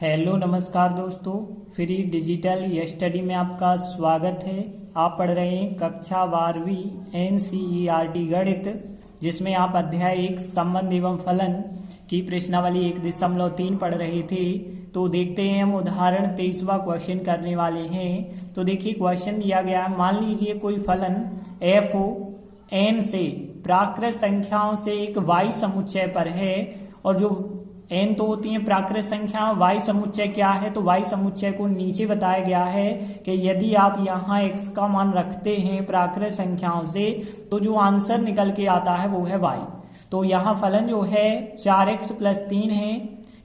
Hello नमस्कार दोस्तों, free digital study में आपका स्वागत है। आप पढ़ रहे हैं कक्षा 12वीं एनसीईआरटी गणित, जिसमें आप अध्याय 1 संबंध एवं फलन की प्रश्नावली 1.3 पढ़ रहे थे। तो देखते हैं, हम उदाहरण 23वां क्वेश्चन करने वाले हैं। तो देखिए, क्वेश्चन दिया गया है, मान लीजिए कोई फलन एफ हो एन से प्राकृत संख्याओं से एक वाई समुच्चय पर है, और जो एन तो होती है प्राकृत संख्या, वाई समुच्चय क्या है, तो वाई समुच्चय को नीचे बताया गया है कि यदि आप यहाँ x का मान रखते हैं प्राकृत संख्याओं से, तो जो आंसर निकल के आता है वो है y। तो यहाँ फलन जो है 4x + 3 है,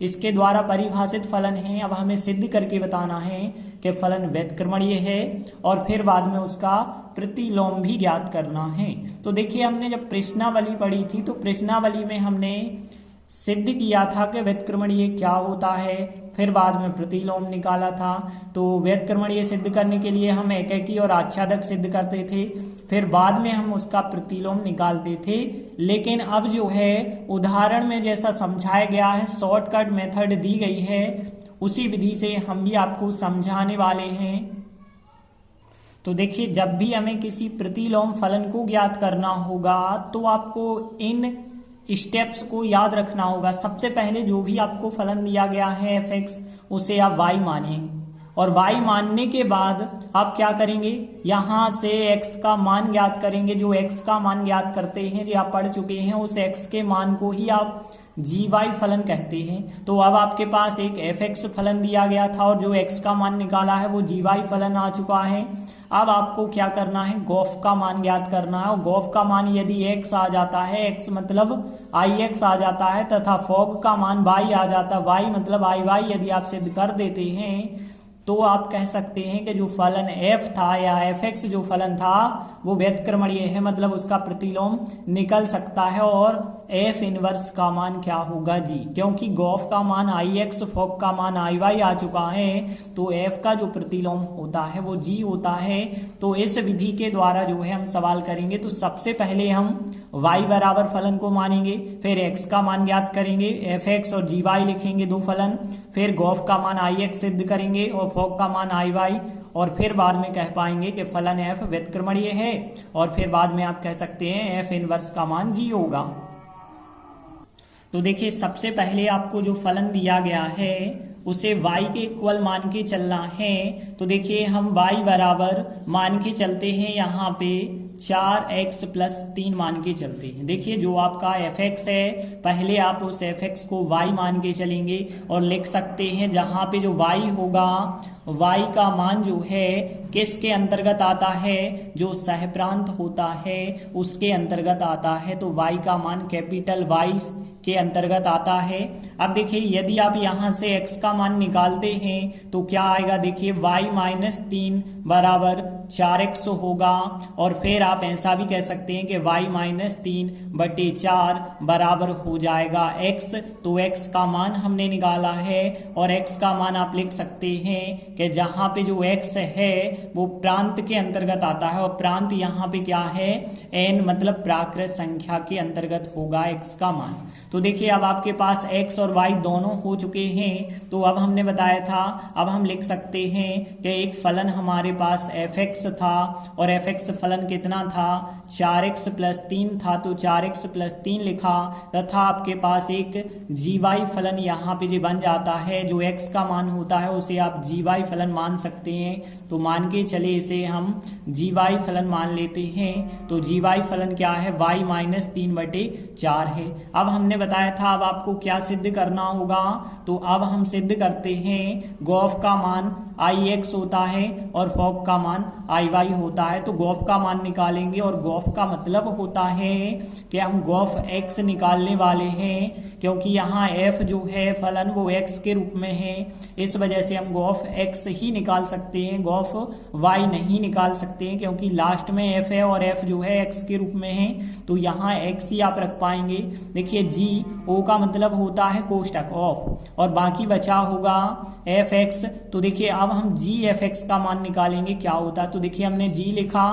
इसके द्वारा परिभाषित फलन है। अब हमें सिद्ध करके बताना है कि फलन व्युत्क्रमणीय है, और फिर बाद में उसका प्रतिलोम भी ज्ञात करना है। तो देखिए, हमने जब प्रश्नावली पढ़ी थी तो प्रश्नावली में हमने सिद्ध किया था कि व्युत्क्रमणीय क्या होता है, फिर बाद में प्रतिलोम निकाला था। तो व्युत्क्रमणीय सिद्ध करने के लिए हम एकैकी और आच्छादक सिद्ध करते थे, फिर बाद में हम उसका प्रतिलोम निकालते थे। लेकिन अब जो है उदाहरण में जैसा समझाया गया है, शॉर्टकट मेथड दी गई है, उसी विधि से हम भी आपको समझाने वाले हैं। तो देखिए, जब भी हमें किसी प्रतिलोम फलन को ज्ञात करना होगा तो आपको इन स्टेप्स को याद रखना होगा। सबसे पहले जो भी आपको फलन दिया गया है f(x), उसे आप y मानिए, और y मानने के बाद आप क्या करेंगे, यहां से x का मान ज्ञात करेंगे। जो x का मान ज्ञात करते हैं, जो आप पढ़ चुके हैं, उस x के मान को ही आप gy फलन कहते हैं। तो अब आपके पास एक f(x) फलन दिया गया था, और जो x का मान निकाला है वो gy फलन आ चुका है। अब आपको क्या करना है, गॉफ का मान ज्ञात करना है, और गॉफ का मान यदि x आ जाता है, x मतलब ix आ जाता है, तथा फॉग का मान y आ जाता है, y मतलब iy, यदि आप सिद्ध कर देते हैं तो आप कह सकते हैं कि जो फलन f था या f(x) जो फलन था वो व्युत्क्रमणीय है, मतलब उसका प्रतिलोम निकल सकता है। और f इनवर्स का मान क्या होगा, g, क्योंकि गॉफ का मान ix, फॉग का मान iy आ चुका है, तो f का जो प्रतिलोम होता है वो g होता है। तो इस विधि के द्वारा जो है हम सवाल करेंगे। तो सबसे पहले हम y बराबर फलन को मानेंगे, फिर x का मान ज्ञात करेंगे, f(x) और gy लिखेंगे दो फलन, फिर गॉफ का मान ix सिद्ध करेंगे और फॉग का मान iy, और फिर बाद में कह पाएंगे कि फलन f व्युत्क्रमणीय है, और फिर बाद में आप कह सकते हैं f इनवर्स का मान g होगा। तो देखिए, सबसे पहले आपको जो फलन दिया गया है उसे y के इक्वल मान के चलना है। तो देखिए, हम y बराबर मान के चलते हैं, यहाँ पे 4x + 3 मान के चलते हैं। देखिए, जो आपका f(x) है, पहले आप उस f(x) को y मान के चलेंगे और लिख सकते हैं, जहाँ पे जो y होगा, y का मान जो है किसके अंतर्गत आता है, जो सहप्रांत होता है उसके अंतर्गत आता है। तो y का मान कैपिटल Y के अंतर्गत आता है। अब देखिए, यदि आप यहाँ से x का मान निकालते हैं तो क्या आएगा, देखिए y - 3 बराबर 4x होगा, और फिर आप ऐसा भी कह सकते हैं कि y - 3/4 बराबर हो जाएगा x। तो x का मान हमने निकाला है, और x का मान आप लिख सकते हैं कि जहाँ पे जो x है वो प्रांत के अंतर्गत आता है, और प्रांत यहाँ पे क्या है, n मतलब प्राकृत संख्या के अंतर्गत होगा x का मान। तो देखिए, अब आपके पास x और y दोनों हो चुके हैं। तो अब हमने बताया था, अब हम लिख सकते हैं कि एक फलन हमारे पास f(x) था, और f(x) फलन कितना था, 4x + 3 था, तो 4x + 3 लिखा, तथा आपके पास एक gy फलन यहाँ पे जो बन जाता है, जो x का मान होता है उसे आप gy फलन मान सकते हैं। तो मान के चले इसे हम gy फलन मान लेते हैं। तो gy फलन क्या है, y - 3/4 है। अब हमने बताया था, अब आपको क्या सिद्ध करना होगा, तो अब हम सिद्ध करते हैं, गॉफ का मान ix होता है और फॉग का मान iy होता है। तो गॉफ का मान निकालेंगे, और गॉफ का मतलब होता है कि हम गॉफ x निकालने वाले हैं, क्योंकि यहाँ f जो है फलन वो x के रूप में है, इस वजह से हम गॉफ x ही निकाल सकते हैं, गॉफ y नहीं निकाल सकते हैं, क्योंकि लास्ट में f है और f जो है x के रूप में है। तो यहाँ x ही आप रख पाएंगे। देखिए, g o का मतलब होता है कोष्टक ऑफ, और बाकी बचा होगा f(x). तो देखिए, अब हम g f(x) का मान निकालेंगे, क्या होता है। तो देखिए, हमने g लिखा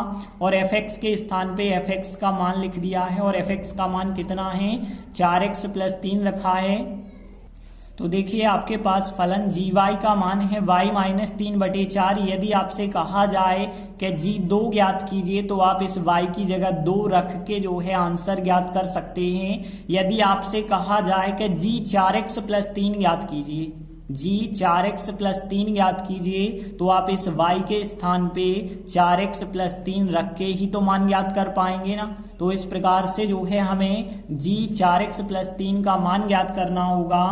और f(x) के स्थान पे f(x) का मान लिख दिया है, और f(x) का मान कितना है, 4x + 3 रखा है। तो देखिए आपके पास फलन जी वाई का मान है y माइनस 3/4। यदि आपसे कहा जाए कि जी 2 ज्ञात कीजिए तो आप इस y की जगह 2 रख के जो है आंसर ज्ञात कर सकते हैं। यदि आपसे कहा जाए कि जी 4x + 3 ज्ञात कीजिए, जी 4x + 3 ज्ञात कीजिए, तो आप इस y के स्थान पे 4x + 3 रख के ही तो मान ज्ञात कर पाएंगे ना। तो इस प्रकार से जो है हमें जी 4x + 3 का मान ज्ञात करना होगा।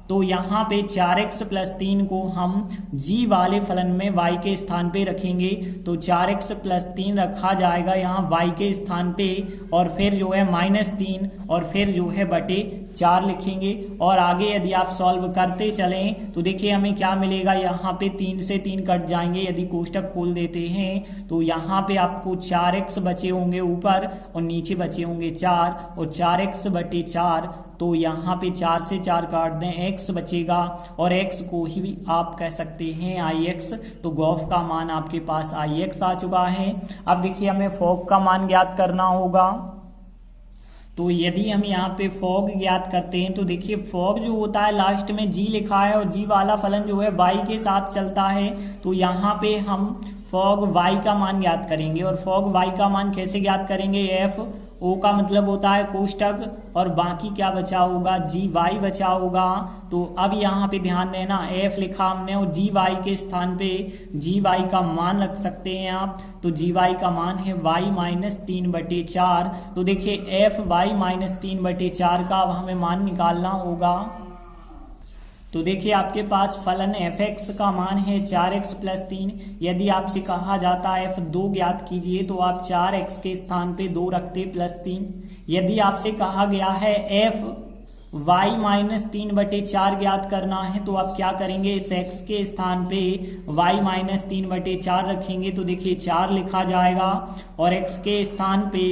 तो यहाँ पे 4x + 3 को हम g वाले फलन में y के स्थान पे रखेंगे, तो 4x + 3 रखा जाएगा यहाँ y के स्थान पे, और फिर जो है -3 और फिर जो है बटे 4 लिखेंगे। और आगे यदि आप सॉल्व करते चलें तो देखिए हमें क्या मिलेगा, यहाँ पे 3 से 3 कट जाएंगे। यदि कोष्टक खोल देते हैं तो यहाँ पे आपको 4x बचे होंगे ऊपर और नीचे बचे होंगे 4, और 4x बटे 4, तो यहाँ पे 4 से 4 काट दें, x बचेगा, और x को ही आप कह सकते हैं ix। तो गॉफ का मान आपके पास ix आ चुका है। अब देखिए हमें फॉग का मान ज्ञात करना होगा। तो यदि हम यहाँ पे फॉग ज्ञात करते हैं तो देखिए फॉग जो होता है लास्ट में जी लिखा है और जी वाला फलन जो है y के साथ चलता है, तो यहाँ पे हम फॉग y का मान ज्ञात करेंगे। और फॉग y का मान कैसे ज्ञात करेंगे, f ओ का मतलब होता है कोष्टक, और बाकी क्या बचा होगा, जी वाई बचा होगा। तो अब यहाँ पे ध्यान देना, एफ लिखा हमने और जी वाई के स्थान पे जी वाई का मान रख सकते हैं आप। तो जी वाई का मान है y माइनस 3/4। तो देखिए एफ y माइनस 3/4 का अब हमें मान निकालना होगा। तो देखिए आपके पास फलन f(x) का मान है 4x + 3। यदि आपसे कहा जाता है f2 ज्ञात कीजिए तो आप 4x के स्थान पे 2 रखते +3। यदि आपसे कहा गया है f y माइनस 3/4 ज्ञात करना है तो आप क्या करेंगे, इस x के स्थान पे y माइनस 3/4 रखेंगे, तो देखिए 4 लिखा जाएगा, और x के स्थान पे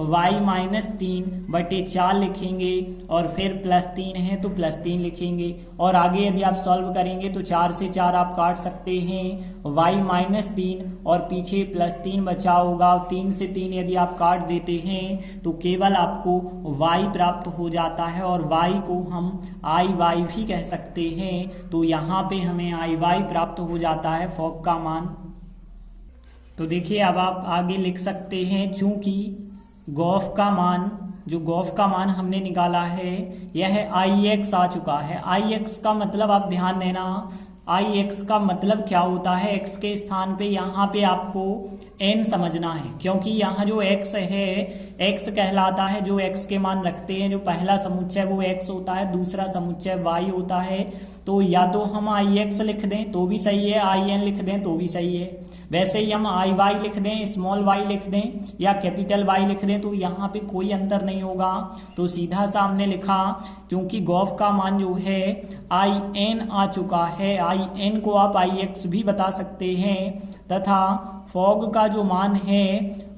y माइनस 3/4 लिखेंगे, और फिर +3 है तो +3 लिखेंगे। और आगे यदि आप सॉल्व करेंगे तो 4 से 4 आप काट सकते हैं, y माइनस 3 और पीछे +3 बचा होगा। 3 से 3 यदि आप काट देते हैं तो केवल आपको y प्राप्त हो जाता है, और y को हम आई वाई भी कह सकते हैं। तो यहाँ पे हमें आई वाई प्राप्त हो जाता है फॉग का मान। तो देखिए अब आप आगे लिख सकते हैं, चूंकि गॉफ का मान, जो गॉफ का मान हमने निकाला है यह ix आ चुका है। ix का मतलब आप ध्यान देना, ix का मतलब क्या होता है, x के स्थान पे यहाँ पे आपको n समझना है, क्योंकि यहाँ जो x है x कहलाता है जो x के मान रखते हैं। जो पहला समुच्चय वो x होता है, दूसरा समुच्चय y होता है। तो या तो हम ix लिख दें तो भी सही है, in लिख दें तो भी सही है। वैसे ही हम iy लिख दें, स्मॉल y लिख दें या कैपिटल Y लिख दें तो यहाँ पे कोई अंतर नहीं होगा। तो सीधा सा हमने लिखा, क्योंकि गॉफ का मान जो है in आ चुका है, in को आप ix भी बता सकते हैं, तथा फॉग का जो मान है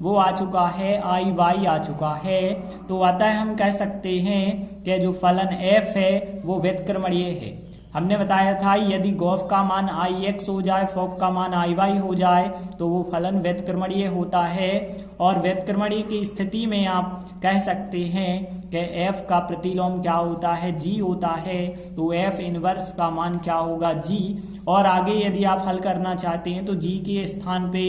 वो आ चुका है iy आ चुका है। तो अतः हम कह सकते हैं कि जो फलन f है वो व्युत्क्रमणीय है। हमने बताया था यदि गॉफ का मान ix हो जाए, फॉग का मान iy हो जाए तो वो फलन व्युत्क्रमणीय होता है। और व्युत्क्रमणीय की स्थिति में आप कह सकते हैं कि f का प्रतिलोम क्या होता है, g होता है। तो f इनवर्स का मान क्या होगा, g। और आगे यदि आप हल करना चाहते हैं तो g के स्थान पे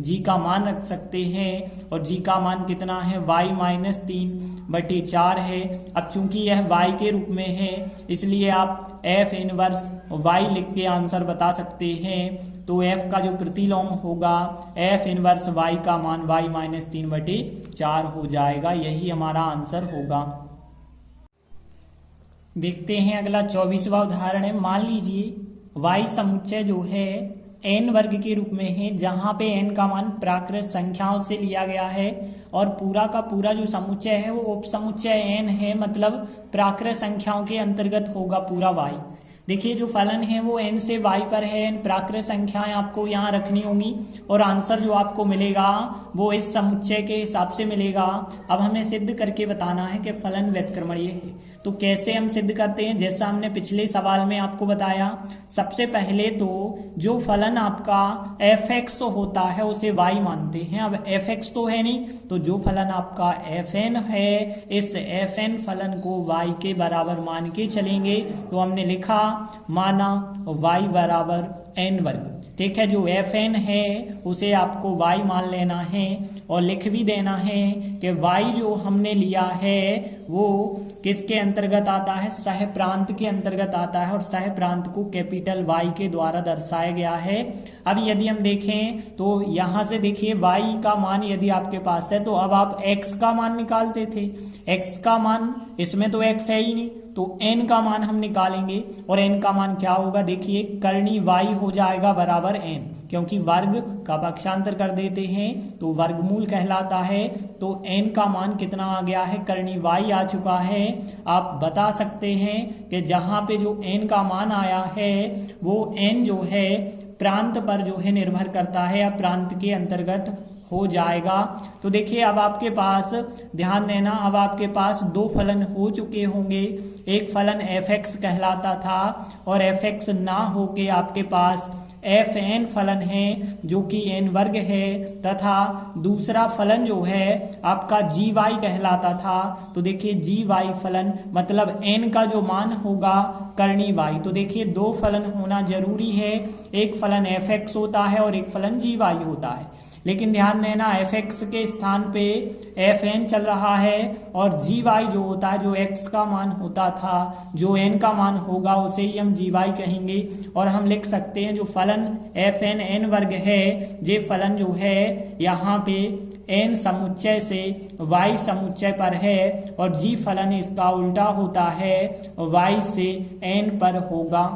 g का मान रख सकते हैं, और g का मान कितना है, y माइनस 3/4 है। अब चूंकि यह y के रूप में है इसलिए आप f इनवर्स y लिख के आंसर बता सकते हैं। तो f का जो प्रतिलोम होगा f इनवर्स y का मान y माइनस 3/4 हो जाएगा। यही हमारा आंसर होगा। देखते हैं अगला 24वां उदाहरण है। मान लीजिए y समुच्चय जो है n वर्ग के रूप में है, जहां पे n का मान प्राकृत संख्याओं से लिया गया है, और पूरा का पूरा जो समुच्चय है वो उप समुच्चय n है, मतलब प्राकृत संख्याओं के अंतर्गत होगा पूरा y। देखिए जो फलन है वो n से y पर है, n प्राकृत संख्याएं आपको यहाँ रखनी होंगी, और आंसर जो आपको मिलेगा वो इस समुच्चय के हिसाब से मिलेगा। अब हमें सिद्ध करके बताना है कि फलन व्युत्क्रमणीय है। तो कैसे हम सिद्ध करते हैं, जैसा हमने पिछले सवाल में आपको बताया, सबसे पहले तो जो फलन आपका fx होता है उसे y मानते हैं। अब fx तो है नहीं, तो जो फलन आपका fn है इस fn फलन को y के बराबर मान के चलेंगे। तो हमने लिखा माना y बराबर n वर्ग। ठीक है, जो fn है उसे आपको y मान लेना है और लिख भी देना है कि y जो हमने लिया है वो किसके अंतर्गत आता है, सह प्रांत के अंतर्गत आता है और सह प्रांत को कैपिटल Y के द्वारा दर्शाया गया है। अब यदि हम देखें तो यहां से देखिए y का मान यदि आपके पास है तो अब आप x का मान निकालते थे, x का मान इसमें तो x है ही नहीं, तो n का मान हम निकालेंगे और n का मान क्या होगा, देखिए करनी y हो जाएगा बराबर n, क्योंकि वर्ग का पक्षांतर कर देते हैं तो वर्गमूल कहलाता है। तो n का मान कितना आ गया है, करनी y आ चुका है। आप बता सकते हैं कि जहां पे जो n का मान आया है वो n जो है प्रांत पर जो है निर्भर करता है या प्रांत के अंतर्गत हो जाएगा। तो देखिए अब आपके पास ध्यान देना, अब आपके पास दो फलन हो चुके होंगे, एक फलन fx कहलाता था और fx ना होके आपके पास fn फलन है जो कि n वर्ग है, तथा दूसरा फलन जो है आपका gy कहलाता था। तो देखिए gy फलन मतलब n का जो मान होगा करनी y। तो देखिए दो फलन होना जरूरी है, एक फलन fx होता है और एक फलन gy होता है। लेकिन ध्यान देना fx के स्थान पे fn चल रहा है और gy जो होता है, जो x का मान होता था, जो n का मान होगा उसे ही हम gy कहेंगे। और हम लिख सकते हैं जो फलन fn n वर्ग है, ये फलन जो है यहाँ पे n समुच्चय से y समुच्चय पर है और g फलन इसका उल्टा होता है, y से n पर होगा।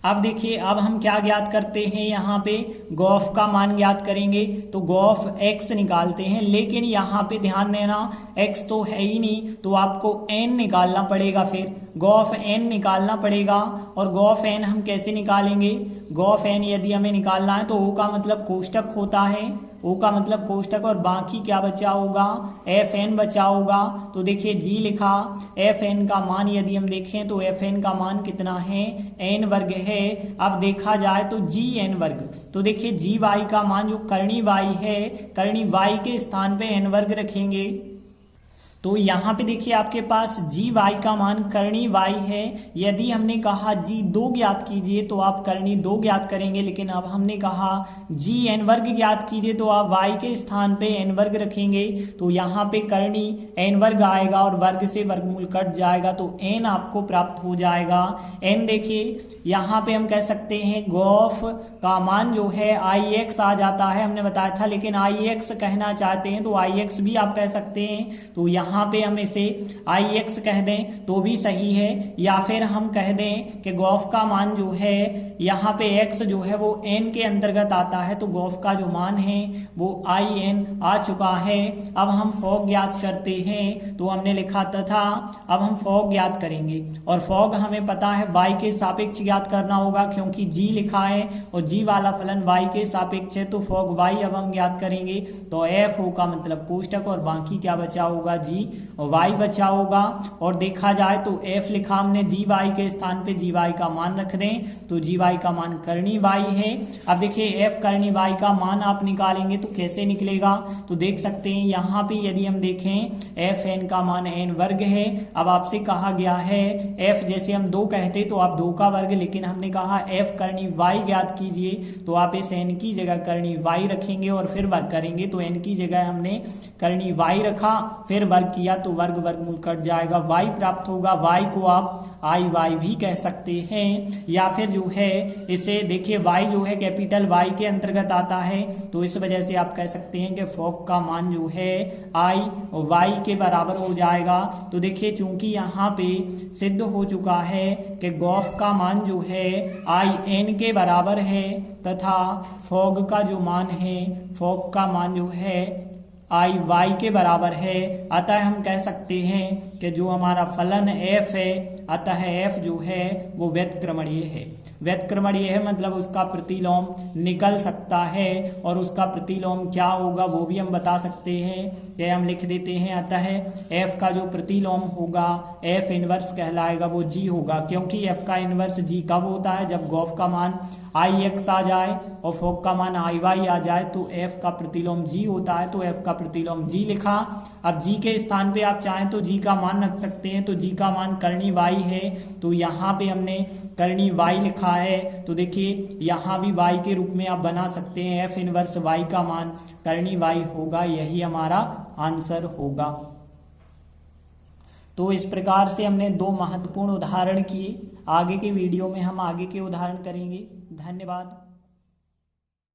अब देखिए अब हम क्या ज्ञात करते हैं, यहाँ पे गॉफ का मान ज्ञात करेंगे तो गॉफ x निकालते हैं, लेकिन यहाँ पे ध्यान देना x तो है ही नहीं तो आपको n निकालना पड़ेगा, फिर गॉफ n निकालना पड़ेगा। और गॉफ n हम कैसे निकालेंगे, गॉफ n यदि हमें निकालना है तो o का मतलब कोष्टक होता है, o का मतलब कोष्टक और बाकी क्या बचा होगा, fn बचा होगा। तो देखिए g लिखा, fn का मान यदि हम देखें तो fn का मान कितना है, n वर्ग है। अब देखा जाए तो gn वर्ग, तो देखिए gy का मान जो करनी y है, करनी y के स्थान पे n वर्ग रखेंगे। तो यहाँ पे देखिए आपके पास gy का मान करनी y है, यदि हमने कहा g2 ज्ञात कीजिए तो आप करनी 2 ज्ञात करेंगे, लेकिन अब हमने कहा gn वर्ग ज्ञात कीजिए तो आप y के स्थान पे n वर्ग रखेंगे। तो यहाँ पे करनी n वर्ग आएगा और वर्ग से वर्गमूल कट जाएगा तो n आपको प्राप्त हो जाएगा। n देखिए यहाँ पे हम कह सकते हैं गॉफ का मान जो है ix आ जाता है, हमने बताया था, लेकिन ix कहना चाहते हैं तो ix भी आप कह सकते हैं। तो यहाँ पे हम इसे ix कह दें तो भी सही है, या फिर हम कह दें कि गॉफ का मान जो है यहाँ पे x जो है वो n के अंतर्गत आता है, तो गॉफ का जो मान है वो in आ चुका है। अब हम फॉग ज्ञात करते हैं, तो हमने लिखा तथा अब हम फॉग ज्ञात करेंगे और फॉग हमें पता है y के सापेक्ष ज्ञात करना होगा, क्योंकि g लिखा है और g वाला फलन y के सापेक्ष है, तो फॉग y अब हम ज्ञात करेंगे। तो f हो का मतलब कोष्टक और बाकी क्या बचा होगा, g और y बचा होगा। और देखा जाए तो f लिखा हमने gy के स्थान पे gy का मान रख दें तो gy का मान करनी y है। अब देखिए f करनी y का मान आप निकालेंगे तो कैसे निकलेगा, तो देख सकते हैं यहाँ पे यदि हम देखें fn का मान n वर्ग है। अब आपसे कहा गया है f जैसे हम 2 कहते तो आप 2 का वर्ग, लेकिन हमने कहा f करनी y ज्ञात कीजिए तो आप इस n की जगह करनी y रखेंगे और फिर वर्ग करेंगे। तो n की जगह हमने करनी y रखा, फिर वर्ग किया तो वर्ग वर्गमूल कट जाएगा, y प्राप्त होगा। y को आप i भी कह सकते हैं, या फिर जो है इसे देखिए y जो है कैपिटल Y के अंतर्गत आता है, तो इस वजह से आप कह सकते हैं कि फॉग का मान जो है y के बराबर हो जाएगा। तो देखिए चूंकि यहाँ पे सिद्ध हो चुका है कि गॉफ का मान जो है in के बराबर है तथा फॉग का जो मान है, फॉग का मान जो है y के बराबर है, अतः हम कह सकते हैं कि जो हमारा फलन f है अतः एफ जो है वो व्युत्क्रमणीय है। व्युत्क्रमणीय है मतलब उसका प्रतिलोम निकल सकता है, और उसका प्रतिलोम क्या होगा वो भी हम बता सकते हैं। ये हम लिख देते हैं, अतः एफ का जो प्रतिलोम होगा एफ इनवर्स कहलाएगा, वो जी होगा, क्योंकि एफ का इनवर्स जी कब होता है, जब गॉफ का मान आई एक्स आ जाए और फोक का मान आई वाई आ जाए तो एफ का प्रतिलोम जी होता है, तो एफ का प्रतिलोम जी लिखा। अब जी के स्थान पे आप चाहें तो जी का मान रख सकते हैं, तो जी का मान करनी वाई है, तो यहाँ पे हमने करनी वाई लिखा है। तो देखिए यहाँ भी वाई के रूप में आप बना सकते हैं, एफ इनवर्स वाई का मान करनी वाई होगा, यही हमारा आंसर होगा। तो इस प्रकार से हमने दो महत्वपूर्ण उदाहरण किए। आगे के वीडियो में हम आगे के उदाहरण करेंगे। धन्यवाद।